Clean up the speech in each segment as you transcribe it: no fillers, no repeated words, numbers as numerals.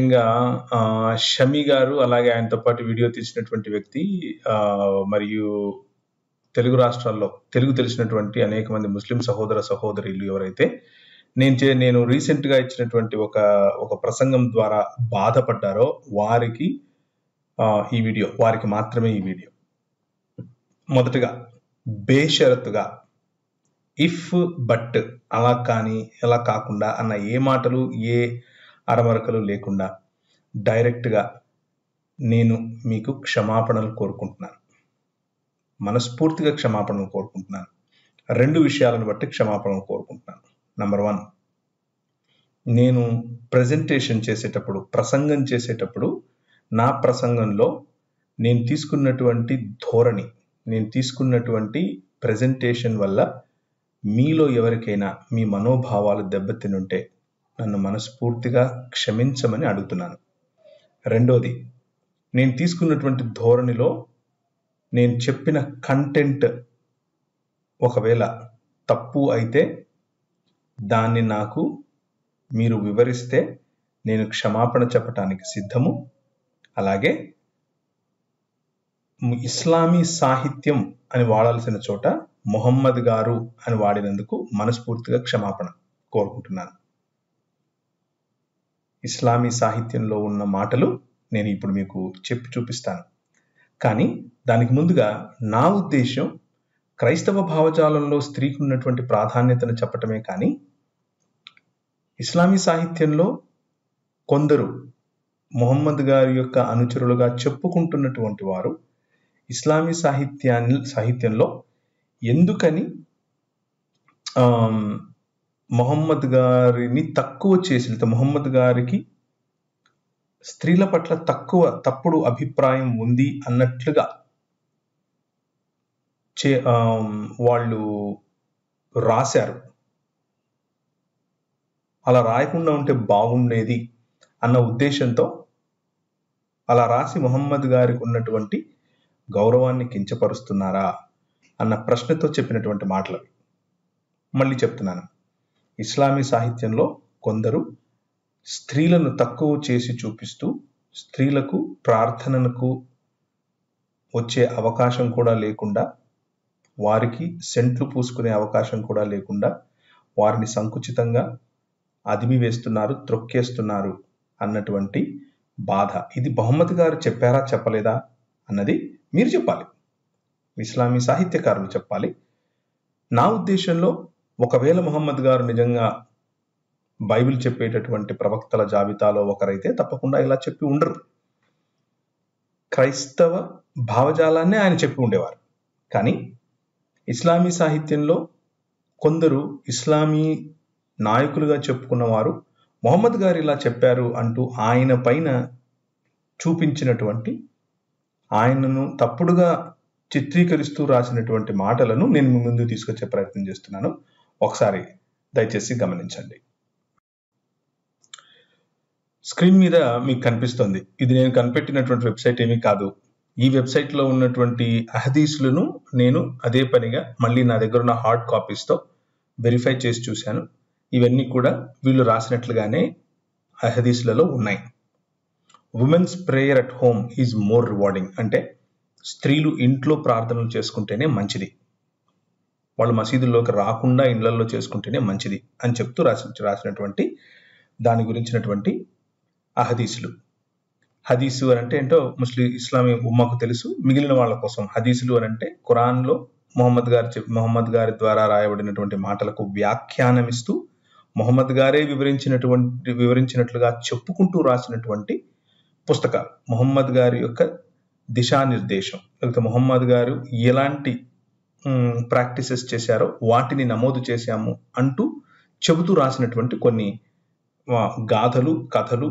ముఖ్యంగా షమి గారు, అలాగే ఆయనతో పాటు వీడియో తీసినటువంటి వ్యక్తి, మరియు తెలుగు రాష్ట్రాల్లో తెలుగు తెలిసినటువంటి అనేక మంది ముస్లిం సహోదర సహోదరులు ఎవరైతే నేను రీసెంట్ గా ఇచ్చినటువంటి ఒక ప్రసంగం ద్వారా బాధపడ్డారో వారికి ఈ వీడియో, వారికి మాత్రమే ఈ వీడియో. మొదటగా బేషరతుగా ఇఫ్ బట్ అలా కానీ ఎలా కాకుండా అన్న ఏ మాటలు ఏ అరమరకలు లేకుండా డైరెక్ట్గా నేను మీకు క్షమాపణలు కోరుకుంటున్నాను, మనస్ఫూర్తిగా క్షమాపణలు కోరుకుంటున్నాను. 2 విషయాలను బట్టి క్షమాపణలు కోరుకుంటున్నాను. నంబర్ 1, నేను ప్రజెంటేషన్ చేసేటప్పుడు, ప్రసంగం చేసేటప్పుడు నా ప్రసంగంలో నేను తీసుకున్నటువంటి ధోరణి, నేను తీసుకున్నటువంటి ప్రజెంటేషన్ వల్ల మీలో ఎవరికైనా మీ మనోభావాలు దెబ్బతినుంటే నన్ను మనస్ఫూర్తిగా క్షమించమని అడుగుతున్నాను. 2వది, నేను తీసుకున్నటువంటి ధోరణిలో నేను చెప్పిన కంటెంట్ ఒకవేళ తప్పు అయితే దాన్ని నాకు మీరు వివరిస్తే నేను క్షమాపణ చెప్పటానికి సిద్ధము. అలాగే ఇస్లామీ సాహిత్యం అని వాడాల్సిన చోట మొహమ్మద్ గారు అని వాడినందుకు మనస్ఫూర్తిగా క్షమాపణ కోరుకుంటున్నాను. ఇస్లామీ సాహిత్యంలో ఉన్న మాటలు నేను ఇప్పుడు మీకు చెప్పి చూపిస్తాను. కానీ దానికి ముందుగా నా ఉద్దేశం క్రైస్తవ భావజాలంలో స్త్రీకి ఉన్నటువంటి ప్రాధాన్యతను చెప్పటమే కానీ ఇస్లామీ సాహిత్యంలో కొందరు మొహమ్మద్ గారి యొక్క అనుచరులుగా చెప్పుకుంటున్నటువంటి వారు ఇస్లామీ సాహిత్యంలో ఎందుకని మొహమ్మద్ గారిని తక్కువ చేసి, మొహమ్మద్ గారికి స్త్రీల పట్ల తప్పుడు అభిప్రాయం ఉంది అన్నట్లుగా వాళ్ళు రాశారు. అలా రాయకుండా ఉంటే బాగుండేది అన్న ఉద్దేశంతో అలా రాసి మొహమ్మద్ గారికి ఉన్నటువంటి గౌరవాన్ని కించపరుస్తున్నారా అన్న ప్రశ్నతో చెప్పినటువంటి మాటలు. మళ్ళీ చెప్తున్నాను, ఇస్లామీ సాహిత్యంలో కొందరు స్త్రీలను తక్కువ చేసి చూపిస్తూ స్త్రీలకు ప్రార్థనలకు వచ్చే అవకాశం కూడా లేకుండా, వారికి సెంట్లు పూసుకునే అవకాశం కూడా లేకుండా వారిని సంకుచితంగా అదిమి వేస్తున్నారు, త్రొక్కేస్తున్నారు అన్నటువంటి బాధ. ఇది మొహమ్మద్ గారు చెప్పారా చెప్పలేదా అన్నది మీరు చెప్పాలి, ఇస్లామీ సాహిత్యకారులు చెప్పాలి. నా ఉద్దేశంలో ఒకవేళ మొహమ్మద్ గారు నిజంగా బైబిల్ చెప్పేటటువంటి ప్రవక్తల జాబితాలో ఒకరైతే తప్పకుండా ఇలా చెప్పి ఉండరు. క్రైస్తవ భావజాలాన్నే ఆయన చెప్పి ఉండేవారు. కానీ ఇస్లామీ సాహిత్యంలో కొందరు ఇస్లామీ నాయకులుగా చెప్పుకున్న వారు మొహమ్మద్ గారు ఇలా చెప్పారు అంటూ ఆయన పైన చూపించినటువంటి, ఆయనను తప్పుడుగా చిత్రీకరిస్తూ రాసినటువంటి మాటలను నేను మీ ముందు తీసుకొచ్చే ప్రయత్నం చేస్తున్నాను. ఒకసారి దయచేసి గమనించండి. స్క్రీన్ మీద మీకు కనిపిస్తుంది, ఇది నేను కనిపెట్టినటువంటి వెబ్సైట్ ఏమీ కాదు. ఈ వెబ్సైట్లో ఉన్నటువంటి అహదీసులను నేను అదే పనిగా మళ్ళీ నా దగ్గర ఉన్న హార్డ్ కాపీస్తో వెరిఫై చేసి చూశాను. ఇవన్నీ కూడా వీళ్ళు రాసినట్లుగానే అహదీసులలో ఉన్నాయి. Women's prayer at home is more rewarding, అంటే స్త్రీలు ఇంట్లో ప్రార్థనలు చేసుకుంటేనే మంచిది, వాళ్ళు మసీదుల్లోకి రాకుండా ఇళ్లలో చేసుకుంటేనే మంచిది అని చెప్తూ రాసినటువంటి దాని గురించినటువంటి అహదీసులు. హదీసు అని అంటే ఏంటో ఇస్లామీ ఉమ్మకు తెలుసు, మిగిలిన వాళ్ళ కోసం హదీసులు అని అంటే ఖురాన్లో మొహమ్మద్ గారి ద్వారా రాయబడినటువంటి మాటలకు వ్యాఖ్యానమిస్తూ మొహమ్మద్ గారే వివరించినట్లుగా చెప్పుకుంటూ రాసినటువంటి పుస్తకాలు. మొహమ్మద్ గారి యొక్క దిశానిర్దేశం, లేకపోతే మొహమ్మద్ గారు ఎలాంటి ప్రాక్టీసెస్ చేశారో వాటిని నమోదు చేశాము అంటూ చెబుతూ రాసినటువంటి కొన్ని గాథలు, కథలు,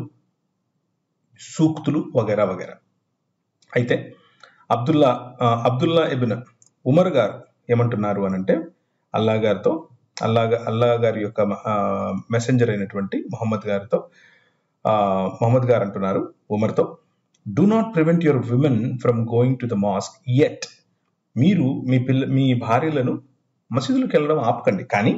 సూక్తులు వగైరా వగైరా. అయితే అబ్దుల్లా ఇబ్న్ ఉమర్ గారు ఏమంటున్నారు అని అంటే, అల్లా గారి యొక్క మెసెంజర్ అయినటువంటి మొహమ్మద్ గారు అంటున్నారు ఉమర్తో, do not prevent your women from going to the mosque yet. మీరు మీ భార్యలను మసీదులకు వెళ్ళడం ఆపకండి, కానీ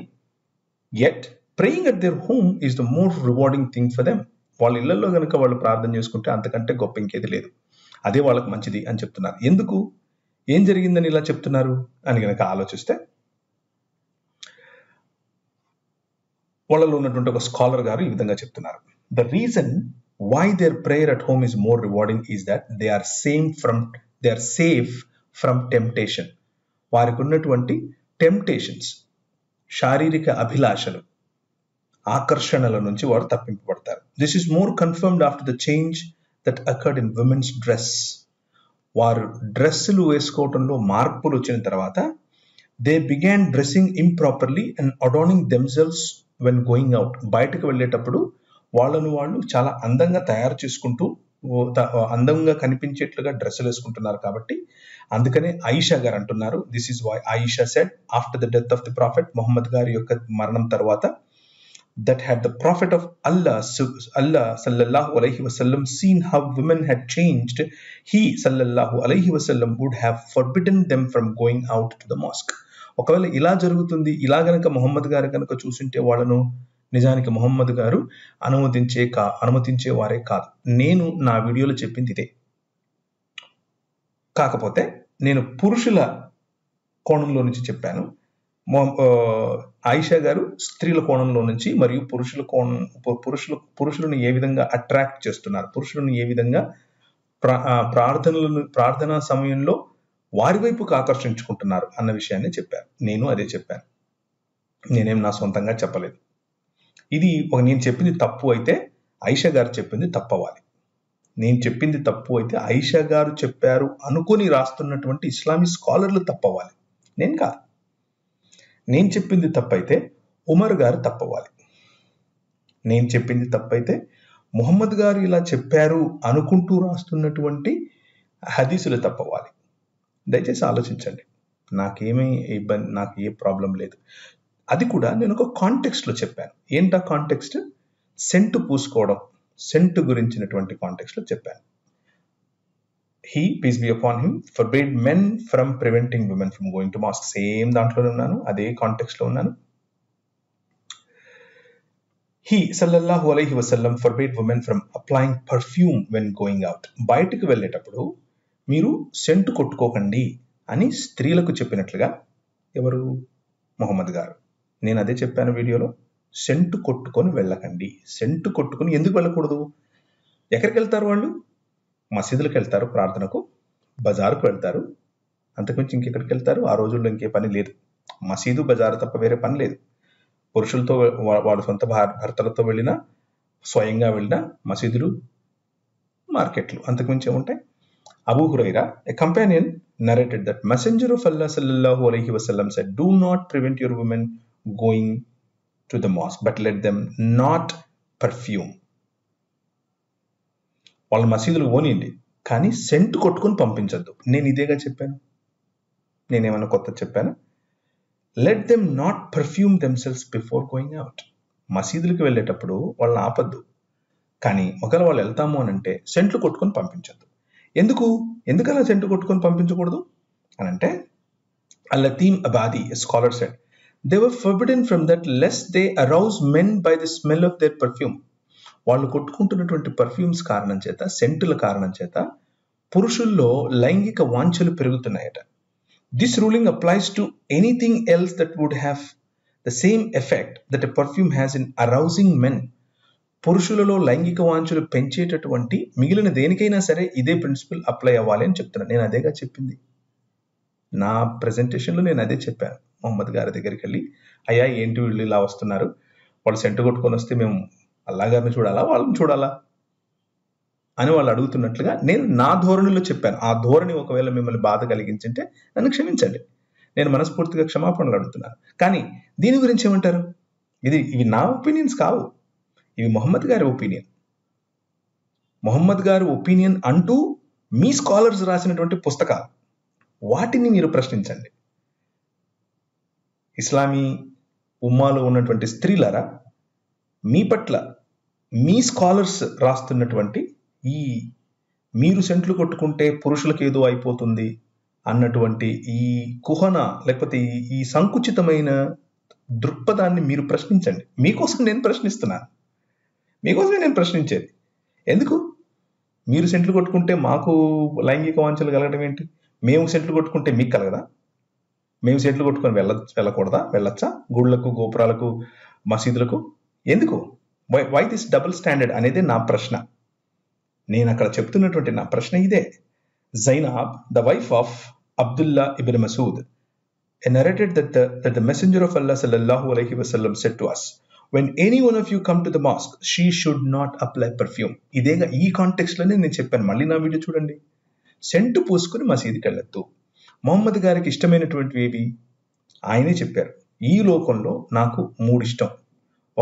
yet praying at their home is the more rewarding thing for them. వాళ్ళ ఇళ్లలో కనుక వాళ్ళు ప్రార్థన చేసుకుంటే అంతకంటే గొప్ప ఇంకేది లేదు, అదే వాళ్ళకి మంచిది అని చెప్తున్నారు. ఎందుకు, ఏం జరిగిందని ఇలా చెప్తున్నారు అని కనుక ఆలోచిస్తే, వాళ్ళలో ఉన్నటువంటి ఒక స్కాలర్ గారు ఈ విధంగా చెప్తున్నారు. The reason why their prayer at home is more rewarding is that they are safe from temptation. వారికి ఉన్నటువంటి టెంప్టేషన్స్, శారీరక అభిలాషలు, ఆకర్షణల నుంచి వారు తప్పింపబడతారు. This is more confirmed after the change that occurred in women's dress. వారు డ్రెస్సులు వేసుకోవడంలో మార్పులు వచ్చిన తర్వాత they began dressing improperly and adorning themselves when going out. బయటకు వెళ్ళేటప్పుడు వాళ్ళను వాళ్ళు చాలా అందంగా తయారు చేసుకుంటూ అందంగా కనిపించేట్లుగా డ్రెస్సులు వేసుకుంటున్నారు. కాబట్టి అందుకనే ఆయిషా గారు అంటున్నారు, this is why Aisha said after the death of the Prophet, Muhammad గారి యొక్క మరణం తర్వాత, that had the prophet of Allah sallallahu alaihi wasallam seen how women had changed, he sallallahu alaihi wasallam would have forbidden them from going out to the mosque. ఒకవేళ ఇలా జరుగుతుంది, ఇలా గనక మొహమ్మద్ గారు కనుక చూసింటే వాళ్ళను నిజానికి మొహమ్మద్ గారు అనుమతించే వారే కాదు. నేను నా వీడియోలో చెప్పింది ఇదే. కాకపోతే నేను పురుషుల కోణంలో నుంచి చెప్పాను, ఆయిషా గారు స్త్రీల కోణంలో నుంచి, మరియు పురుషులను ఏ విధంగా అట్రాక్ట్ చేస్తున్నారు, పురుషులను ఏ విధంగా ప్రార్థనా సమయంలో వారి వైపుకు ఆకర్షించుకుంటున్నారు అన్న విషయాన్ని చెప్పారు. నేను అదే చెప్పాను, నేనేం నా సొంతంగా చెప్పలేదు. ఇది నేను చెప్పింది తప్పు అయితే ఆయిషా గారు చెప్పింది తప్పవాలి. నేను చెప్పింది తప్పు అయితే ఆయిషా గారు చెప్పారు అనుకుని రాస్తున్నటువంటి ఇస్లామీ స్కాలర్లు తప్పవాలి, నేను కాదు. నేను చెప్పింది తప్పైతే ఉమర్ గారు తప్పవాలి. నేను చెప్పింది తప్పైతే ముహమ్మద్ గారు ఇలా చెప్పారు అనుకుంటూ రాస్తున్నటువంటి హదీసులు తప్పవాలి. దయచేసి ఆలోచించండి. నాకేమీ ఇబ్బంది, నాకు ఏ ప్రాబ్లం లేదు. అది కూడా నేను ఒక కాంటెక్స్ట్లో చెప్పాను. ఏంటా కాంటెక్స్ట్? సెంటు పూసుకోవడం, సెంటు గురించినటువంటి కాంటెక్స్ట్లో చెప్పాను. He, peace be upon him, forbade men from preventing women from going to mosque. Same దాంట్లోనే ఉన్నాను, అదే కాంటెక్స్ట్ లో ఉన్నాను. He sallallahu alaihi wasallam forbade women from applying perfume when going out. బయటికి వెళ్ళేటప్పుడు మీరు సెంటు కొట్టుకోకండి అని స్త్రీలకు చెప్పినట్లుగా ఎవరు? మొహమ్మద్ గారు. నేను అదే చెప్పాను వీడియోలో, సెంటు కొట్టుకొని వెళ్ళకండి. సెంటు కొట్టుకొని ఎందుకు వెళ్ళకూడదు? ఎక్కడికి వెళ్తారు వాళ్ళు? మసీదులకు వెళ్తారు ప్రార్థనకు, బజారుకు వెళ్తారు, అంతకుమించి ఇంకెక్కడికి వెళ్తారు? ఆ రోజుల్లో ఇంకే పని లేదు. మసీదు బజారు తప్ప వేరే పని లేదు. పురుషులతో వాళ్ళ సొంత భర్తలతో వెళ్ళినా, స్వయంగా వెళ్ళినా మసీదులు, మార్కెట్లు, అంతకుమించి ఏముంటాయి? Abu Hurairah, a companion, narrated that Messenger of Allah sallallahu alaihi wasallam said, do not prevent your women going to the mosque, but let them not perfume. వాళ్ళ మసీదులు పోనీయండి, కానీ సెంటు కొట్టుకొని పంపించద్దు. నేను ఇదేగా చెప్పాను, నేనేమన్నా కొత్త చెప్పాను? Let them not perfume themselves before going out. మసీదులకు వెళ్ళేటప్పుడు వాళ్ళని ఆపద్దు, కానీ ఒకవేళ వాళ్ళు వెళ్తాము అని అంటే సెంట్లు కొట్టుకొని పంపించద్దు. ఎందుకు అలా సెంటు కొట్టుకొని పంపించకూడదు అని అంటే, అల్-లతీమ్ అబాది, scholar said, they were forbidden from that lest they arouse men by the smell of their perfume. వాళ్ళు కొట్టుకుంటున్నటువంటి పర్ఫ్యూమ్స్ కారణం చేత, సెంటుల కారణం చేత పురుషుల్లో లైంగిక వాంఛలు పెరుగుతున్నాయట. This ruling applies to anything else that would have the same effect that a perfume has in arousing men. పురుషులలో లైంగిక వాంఛలు పెంచేటటువంటి మిగిలిన దేనికైనా సరే ఇదే ప్రిన్సిపల్ అప్లై అవ్వాలి అని చెప్తున్నాను. నేను అదేగా చెప్పింది, నా ప్రెజెంటేషన్లో నేను అదే చెప్పాను. మొహమ్మద్ గారి దగ్గరికి వెళ్ళి, అయ్యా ఏంటి వీళ్ళు ఇలా వస్తున్నారు, వాళ్ళు సెంటు కొట్టుకొని వస్తే మేము అల్లా గారిని చూడాలా, వాళ్ళని చూడాలా అని వాళ్ళు అడుగుతున్నట్లుగా నేను నా ధోరణిలో చెప్పాను. ఆ ధోరణి ఒకవేళ మిమ్మల్ని బాధ కలిగించింటే నన్ను క్షమించండి, నేను మనస్ఫూర్తిగా క్షమాపణలు అడుగుతున్నాను. కానీ దీని గురించి ఏమంటారు? ఇవి నా ఒపీనియన్స్ కావు, ఇవి మొహమ్మద్ గారి ఒపీనియన్. మొహమ్మద్ గారి ఒపీనియన్ అంటూ మీ స్కాలర్స్ రాసినటువంటి పుస్తకాలు, వాటిని మీరు ప్రశ్నించండి. ఇస్లామీ ఉమ్మాలో ఉన్నటువంటి స్త్రీలారా, మీ పట్ల మీ స్కాలర్స్ రాస్తున్నటువంటి ఈ మీరు సెంట్లు కొట్టుకుంటే పురుషులకు ఏదో అయిపోతుంది అన్నటువంటి ఈ కుహన, లేకపోతే ఈ సంకుచితమైన దృక్పథాన్ని మీరు ప్రశ్నించండి. మీకోసం నేను ప్రశ్నిస్తున్నాను. మీకోసమే నేను ప్రశ్నించేది. ఎందుకు మీరు సెంట్లు కొట్టుకుంటే మాకు లైంగిక వాంఛలు కలగడం ఏంటి? మేము సెంట్లు కొట్టుకుంటే మీకు కలగదా? మేము సెంట్లు కొట్టుకొని వెళ్ళకూడదా? వెళ్ళొచ్చా గుళ్ళకు, గోపురాలకు, మసీదులకు? ఎందుకు? వై దిస్ డబుల్ స్టాండర్డ్ అనేది నా ప్రశ్న. నేను అక్కడ చెప్తున్నటువంటి నా ప్రశ్న ఇదే. Zainab, the wife of Abdullah ibn Masud, narrated that the Messenger of Allah sallallahu alaihi wasallam said to us, when any one of you come to the mosque, she should not apply perfume. ఇదేగా ఈ context లోనే నేను చెప్పాను. మళ్ళీ నా video చూడండి. Scent పూసుకుని మసీదుకి వెళ్ళొద్దు. మొహమ్మద్ గారికి ఇష్టమైనటువంటివి ఏవి ఆయనే చెప్పారు. ఈ లోకంలో నాకు 3 ఇష్టం.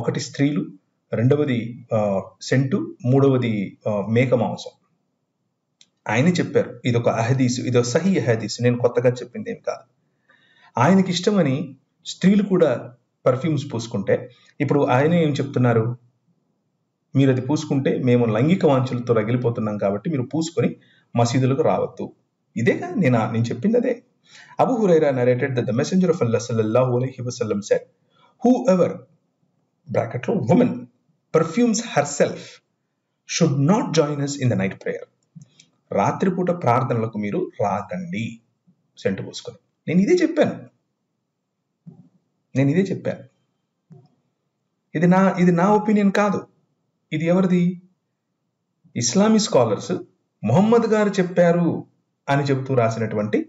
ఒకటి స్త్రీలు, రెండవది సెంటు, మూడవది మేక మాంసం. ఆయనే చెప్పారు. ఇదొక అహదీసు, ఇదొక సహీ అహదీసు, నేను కొత్తగా చెప్పింది ఏం కాదు. ఆయనకి ఇష్టమని స్త్రీలు కూడా పర్ఫ్యూమ్స్ పూసుకుంటే ఇప్పుడు ఆయన ఏం చెప్తున్నారు? మీరు అది పూసుకుంటే మేము లైంగిక వాంఛలతో రగిలిపోతున్నాం కాబట్టి మీరు పూసుకొని మసీదులకు రావద్దు. ఇదేగా నేను చెప్పింది అదే. Abu Hurairah narrated that the messenger of Allah sallallahu alaihi wasallam said, whoever bracket లో woman perfumes herself should not join us in the night prayer. రాత్రిపూట ప్రార్థనలకు మీరు రాకండి సెంటు పూసుకొని. నేను ఇదే చెప్పాను. ఇది నా ఒపీనియన్ కాదు. ఇది ఎవరిది? ఇస్లామీ స్కాలర్స్ మొహమ్మద్ గారు చెప్పారు అని చెబుతూ రాసినటువంటి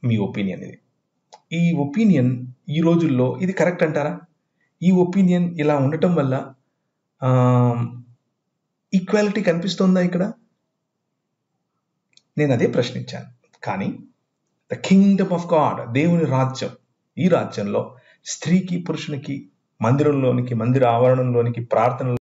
మీ ఒపీనియన్ ఇది. ఈ ఒపీనియన్ ఈ రోజుల్లో ఇది కరెక్ట్ అంటారా? ఈ ఒపీనియన్ ఇలా ఉండటం వల్ల ఈక్వాలిటీ కనిపిస్తుందా ఇక్కడ? నేను అదే ప్రశ్నించాను. కానీ ద కింగ్డమ్ ఆఫ్ గాడ్, దేవుని రాజ్యం, ఈ రాజ్యంలో స్త్రీకి పురుషునికి మందిరంలోనికి, మందిర ఆవరణంలోనికి, ప్రార్థనలో